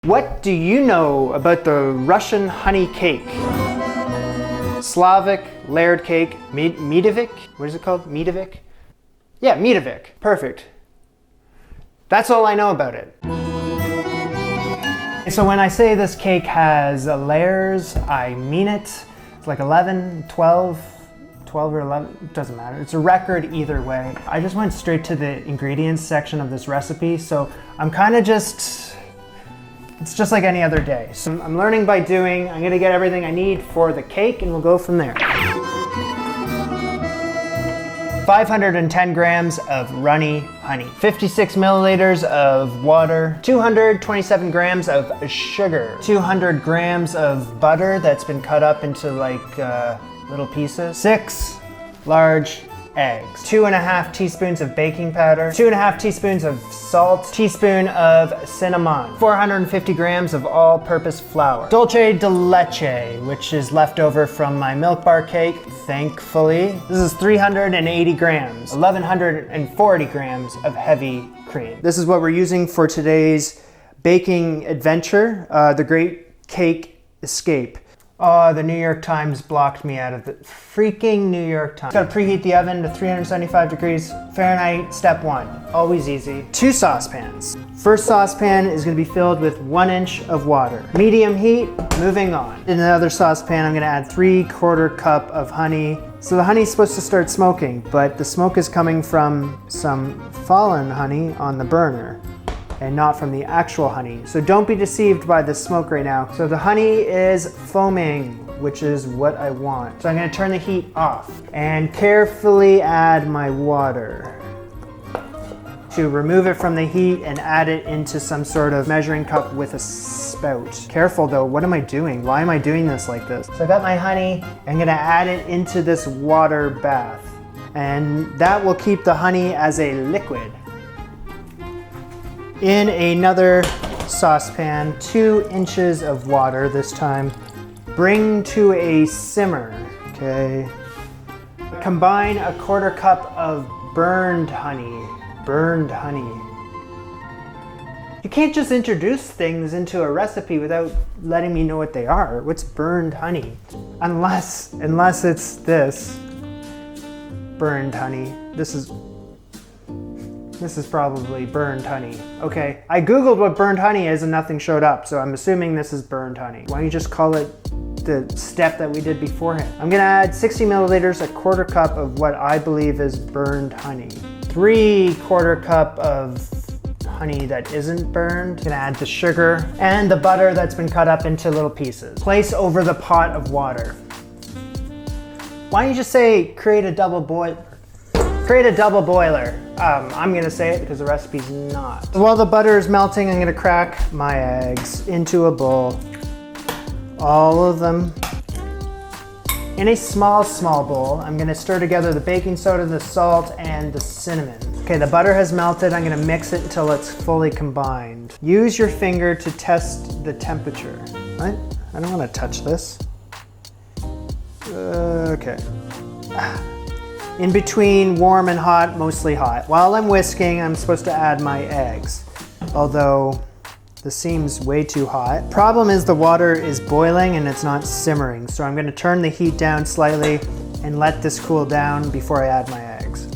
What do you know about the Russian honey cake? Slavic layered cake, Medovik? What is it called? Medovik? Yeah, Medovik. Perfect. That's all I know about it. So when I say this cake has layers, I mean it. It's like 11, 12 or 11, it doesn't matter. It's a record either way. I just went straight to the ingredients section of this recipe, so I'm kind of it's just like any other day. So I'm learning by doing. I'm gonna get everything I need for the cake and we'll go from there. 510 grams of runny honey, 56 milliliters of water, 227 grams of sugar, 200 grams of butter that's been cut up into like little pieces, 6 large eggs, 2.5 teaspoons of baking powder, 2.5 teaspoons of salt, teaspoon of cinnamon, 450 grams of all-purpose flour, dulce de leche, which is left over from my Milk Bar cake, thankfully. This is 380 grams, 1,140 grams of heavy cream. This is what we're using for today's baking adventure, the Great Cake Escape. Oh, the New York Times blocked me out of the freaking New York Times. Gotta preheat the oven to 375 degrees Fahrenheit, step 1. Always easy. 2 saucepans. First saucepan is gonna be filled with 1 inch of water. Medium heat, moving on. In another saucepan, I'm gonna add 3/4 cup of honey. So the honey's supposed to start smoking, but the smoke is coming from some fallen honey on the burner and not from the actual honey. So don't be deceived by the smoke right now. So the honey is foaming, which is what I want. So I'm gonna turn the heat off and carefully add my water to remove it from the heat and add it into some sort of measuring cup with a spout. Careful though, what am I doing? Why am I doing this like this? So I got my honey, I'm gonna add it into this water bath, and that will keep the honey as a liquid. In another saucepan, 2 inches of water this time. Bring to a simmer, okay? Combine 1/4 cup of burned honey. Burned honey. You can't just introduce things into a recipe without letting me know what they are. What's burned honey? Unless it's this. Burned honey. This is probably burned honey. Okay, I Googled what burned honey is and nothing showed up, so I'm assuming this is burned honey. Why don't you just call it the step that we did beforehand? I'm gonna add 60 milliliters, 1/4 cup of what I believe is burned honey. 3/4 cup of honey that isn't burned. I'm gonna add the sugar and the butter that's been cut up into little pieces. Place over the pot of water. Why don't you just say create a double boiler? Create a double boiler. I'm gonna say it because the recipe's not. While the butter is melting, I'm gonna crack my eggs into a bowl. All of them. In a small bowl, I'm gonna stir together the baking soda, the salt, and the cinnamon. Okay, the butter has melted. I'm gonna mix it until it's fully combined. Use your finger to test the temperature. What? I don't wanna touch this. Okay. In between warm and hot, mostly hot. While I'm whisking, I'm supposed to add my eggs. Although, this seems way too hot. Problem is the water is boiling and it's not simmering. So I'm gonna turn the heat down slightly and let this cool down before I add my eggs.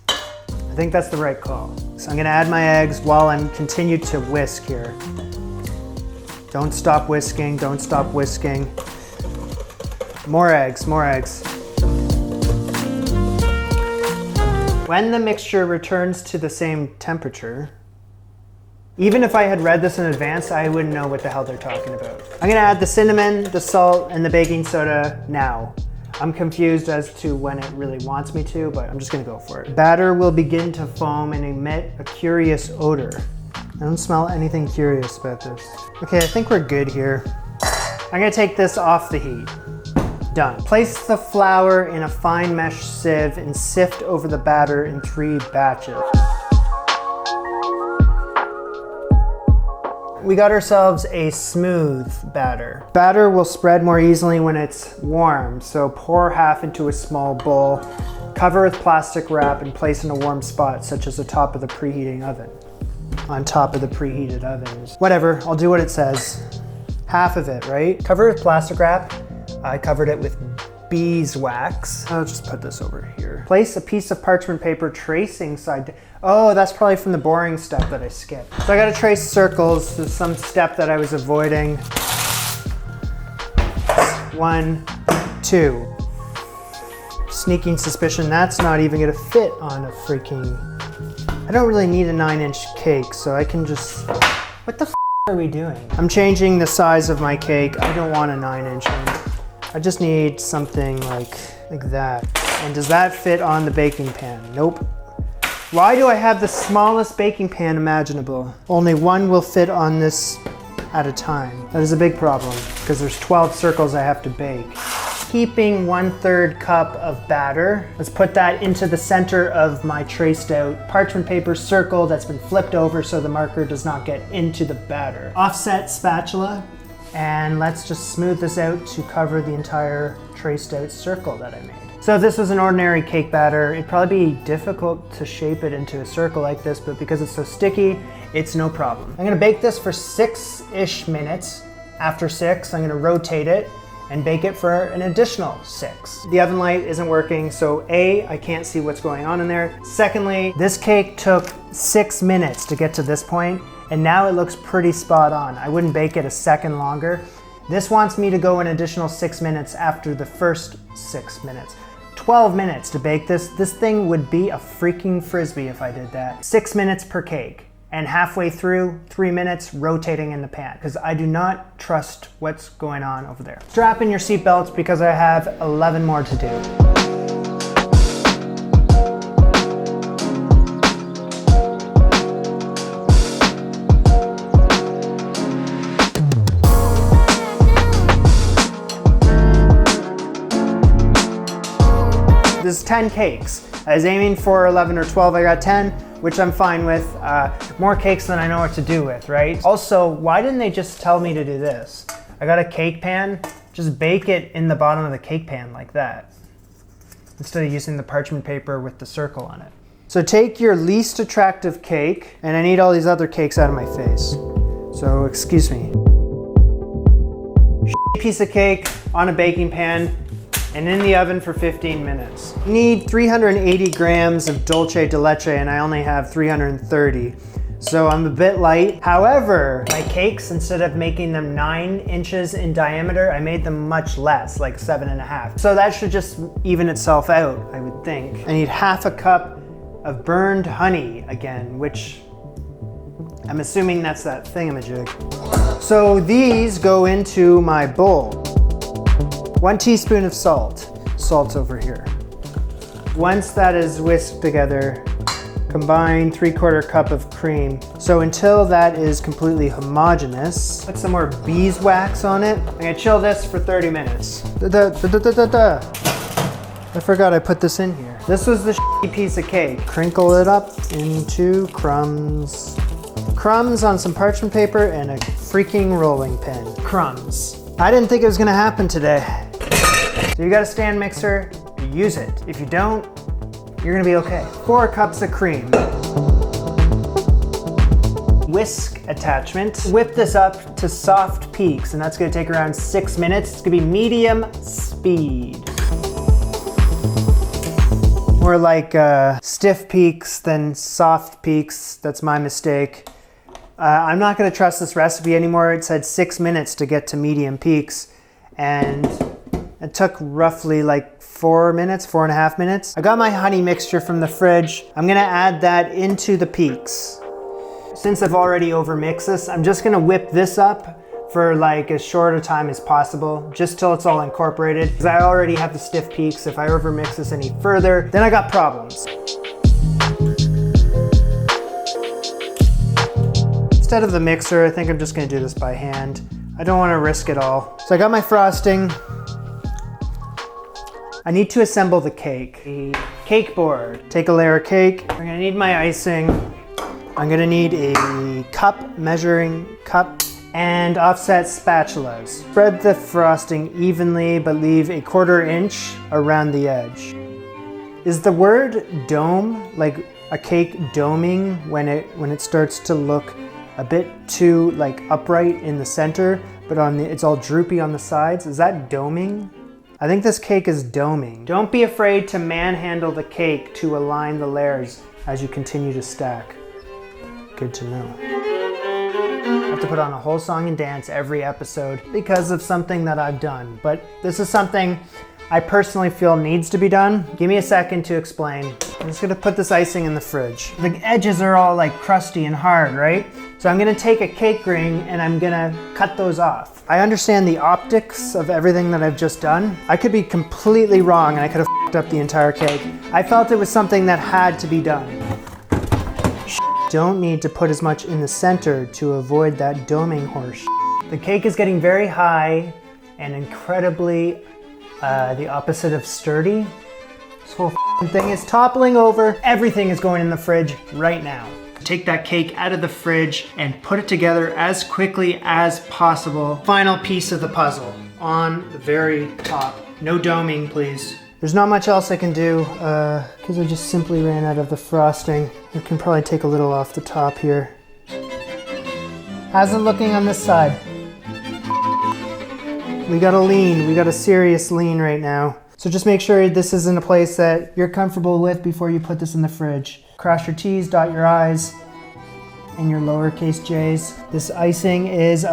I think that's the right call. So I'm gonna add my eggs while I'm continue to whisk here. Don't stop whisking, don't stop whisking. More eggs, more eggs. When the mixture returns to the same temperature, even if I had read this in advance, I wouldn't know what the hell they're talking about. I'm gonna add the cinnamon, the salt, and the baking soda now. I'm confused as to when it really wants me to, but I'm just gonna go for it. Batter will begin to foam and emit a curious odor. I don't smell anything curious about this. Okay, I think we're good here. I'm gonna take this off the heat. Done. Place the flour in a fine mesh sieve and sift over the batter in 3 batches. We got ourselves a smooth batter. Batter will spread more easily when it's warm, so pour half into a small bowl, cover with plastic wrap and place in a warm spot, such as the top of the preheating oven. on top of the preheated ovens. Whatever, I'll do what it says. Half of it, right? Cover it with plastic wrap. I covered it with beeswax. I'll just put this over here. Place a piece of parchment paper tracing side. Oh, that's probably from the boring step that I skipped. So I gotta trace circles. There's some step that I was avoiding. 1, 2. Sneaking suspicion that's not even gonna fit on a freaking... I don't really need a 9-inch cake, so I can just... What the f are we doing? I'm changing the size of my cake. I don't want a 9-inch one. I just need something like that. And does that fit on the baking pan? Nope. Why do I have the smallest baking pan imaginable? Only one will fit on this at a time. That is a big problem because there's 12 circles I have to bake. Heaping 1/3 cup of batter. Let's put that into the center of my traced out parchment paper circle that's been flipped over so the marker does not get into the batter. Offset spatula. And let's just smooth this out to cover the entire traced out circle that I made. So if this was an ordinary cake batter, it'd probably be difficult to shape it into a circle like this, but because it's so sticky, it's no problem. I'm gonna bake this for 6-ish minutes. After 6, I'm gonna rotate it and bake it for an additional 6. The oven light isn't working, so A, I can't see what's going on in there. Secondly, this cake took 6 minutes to get to this point, and now it looks pretty spot on. I wouldn't bake it a second longer. This wants me to go an additional 6 minutes after the first 6 minutes. 12 minutes to bake this. This thing would be a freaking Frisbee if I did that. 6 minutes per cake. And halfway through, 3 minutes rotating in the pan, because I do not trust what's going on over there. Strap in your seatbelts because I have 11 more to do. This is 10 cakes. I was aiming for 11 or 12, I got 10, which I'm fine with. More cakes than I know what to do with, right? Also, why didn't they just tell me to do this? I got a cake pan, just bake it in the bottom of the cake pan like that, instead of using the parchment paper with the circle on it. So take your least attractive cake, and I need all these other cakes out of my face. So excuse me. Piece of cake on a baking pan, and in the oven for 15 minutes. You need 380 grams of dulce de leche, and I only have 330. So I'm a bit light. However, my cakes, instead of making them 9 inches in diameter, I made them much less, like 7.5. So that should just even itself out, I would think. I need half a cup of burned honey again, which I'm assuming that's that thingamajig. So these go into my bowl. 1 teaspoon of salt. Salt's over here. Once that is whisked together, combine 3/4 cup of cream. So until that is completely homogeneous, put some more beeswax on it. I'm gonna chill this for 30 minutes. I forgot I put this in here. This was the shitty piece of cake. Crinkle it up into crumbs. Crumbs on some parchment paper and a freaking rolling pin. Crumbs. I didn't think it was gonna happen today. So you got a stand mixer, use it. If you don't, you're gonna be okay. 4 cups of cream. Whisk attachment. Whip this up to soft peaks, and that's gonna take around 6 minutes. It's gonna be medium speed. More like stiff peaks than soft peaks. That's my mistake. I'm not gonna trust this recipe anymore. It said 6 minutes to get to medium peaks, and it took roughly like 4.5 minutes. I got my honey mixture from the fridge. I'm gonna add that into the peaks. Since I've already overmixed this, I'm just gonna whip this up for like as short a time as possible, just till it's all incorporated. Because I already have the stiff peaks. If I overmix this any further, then I got problems. Instead of the mixer, I think I'm just gonna do this by hand. I don't wanna risk it all. So I got my frosting. I need to assemble the cake. The cake board. Take a layer of cake. I'm gonna need my icing. I'm gonna need a measuring cup, and offset spatulas. Spread the frosting evenly, but leave a 1/4 inch around the edge. Is the word dome like a cake doming when it starts to look a bit too like upright in the center, but it's all droopy on the sides. Is that doming? I think this cake is doming. Don't be afraid to manhandle the cake to align the layers as you continue to stack. Good to know. I have to put on a whole song and dance every episode because of something that I've done, but this is something I personally feel needs to be done. Give me a second to explain. I'm just gonna put this icing in the fridge. The edges are all like crusty and hard, right? So I'm gonna take a cake ring and I'm gonna cut those off. I understand the optics of everything that I've just done. I could be completely wrong and I could have f***ed up the entire cake. I felt it was something that had to be done. Don't need to put as much in the center to avoid that doming horse. The cake is getting very high and incredibly the opposite of sturdy. This whole thing is toppling over. Everything is going in the fridge right now. Take that cake out of the fridge and put it together as quickly as possible. Final piece of the puzzle on the very top. No doming, please. There's not much else I can do because I just simply ran out of the frosting. I can probably take a little off the top here. How's it looking on this side? We got a lean, we got a serious lean right now. So just make sure this is in a place that you're comfortable with before you put this in the fridge. Cross your T's, dot your I's, and your lowercase j's. This icing is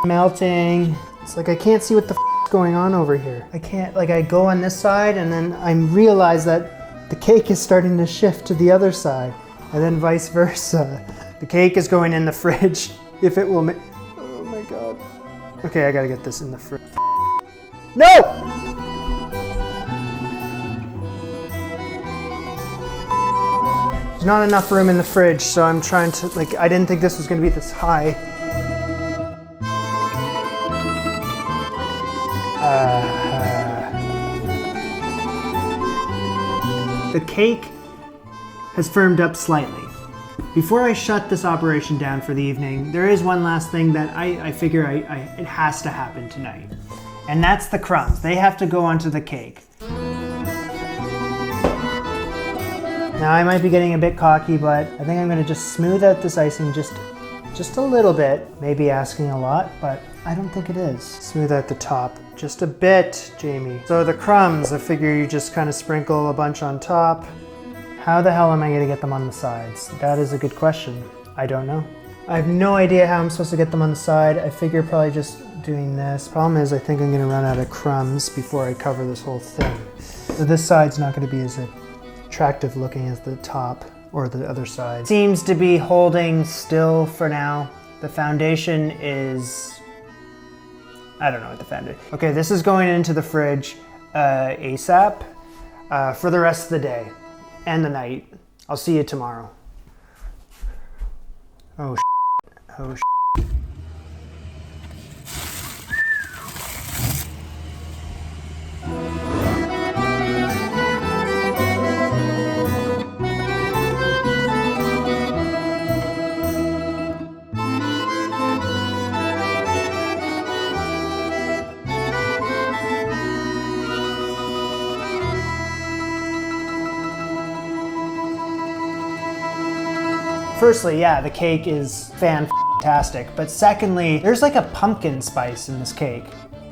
melting. It's like I can't see what the is going on over here. I can't, like I go on this side and then I realize that the cake is starting to shift to the other side and then vice versa. The cake is going in the fridge if it will oh my God. Okay, I gotta get this in the fridge. No! There's not enough room in the fridge, so I'm trying to, like, I didn't think this was gonna be this high. The cake has firmed up slightly. Before I shut this operation down for the evening, there is one last thing that I figure it has to happen tonight. And that's the crumbs. They have to go onto the cake. Now I might be getting a bit cocky, but I think I'm gonna just smooth out this icing just a little bit. Maybe asking a lot, but I don't think it is. Smooth out the top just a bit, Jamie. So the crumbs, I figure you just kind of sprinkle a bunch on top. How the hell am I gonna get them on the sides? That is a good question. I don't know. I have no idea how I'm supposed to get them on the side. I figure probably just doing this. Problem is I think I'm gonna run out of crumbs before I cover this whole thing. So this side's not gonna be as attractive looking as the top or the other side. Seems to be holding still for now. The foundation is, I don't know what the foundation. Okay, this is going into the fridge ASAP for the rest of the day and the night. I'll see you tomorrow. Oh, oh, Firstly, yeah, the cake is fantastic, but secondly, there's like a pumpkin spice in this cake.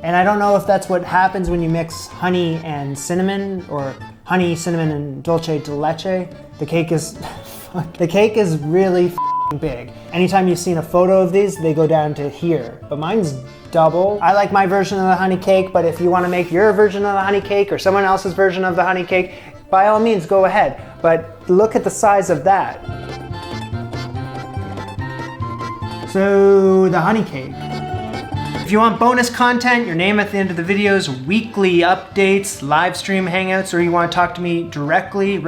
And I don't know if that's what happens when you mix honey and cinnamon, or honey, cinnamon, and dulce de leche. The cake is really big. Anytime you've seen a photo of these, they go down to here, but mine's double. I like my version of the honey cake, but if you want to make your version of the honey cake or someone else's version of the honey cake, by all means, go ahead. But look at the size of that. So, the honey cake. If you want bonus content, your name at the end of the videos, weekly updates, live stream hangouts, or you want to talk to me directly,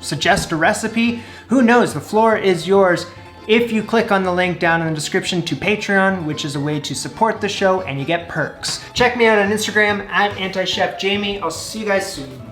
suggest a recipe, who knows, the floor is yours if you click on the link down in the description to Patreon, which is a way to support the show and you get perks. Check me out on Instagram at AntiChefJamie. I'll see you guys soon.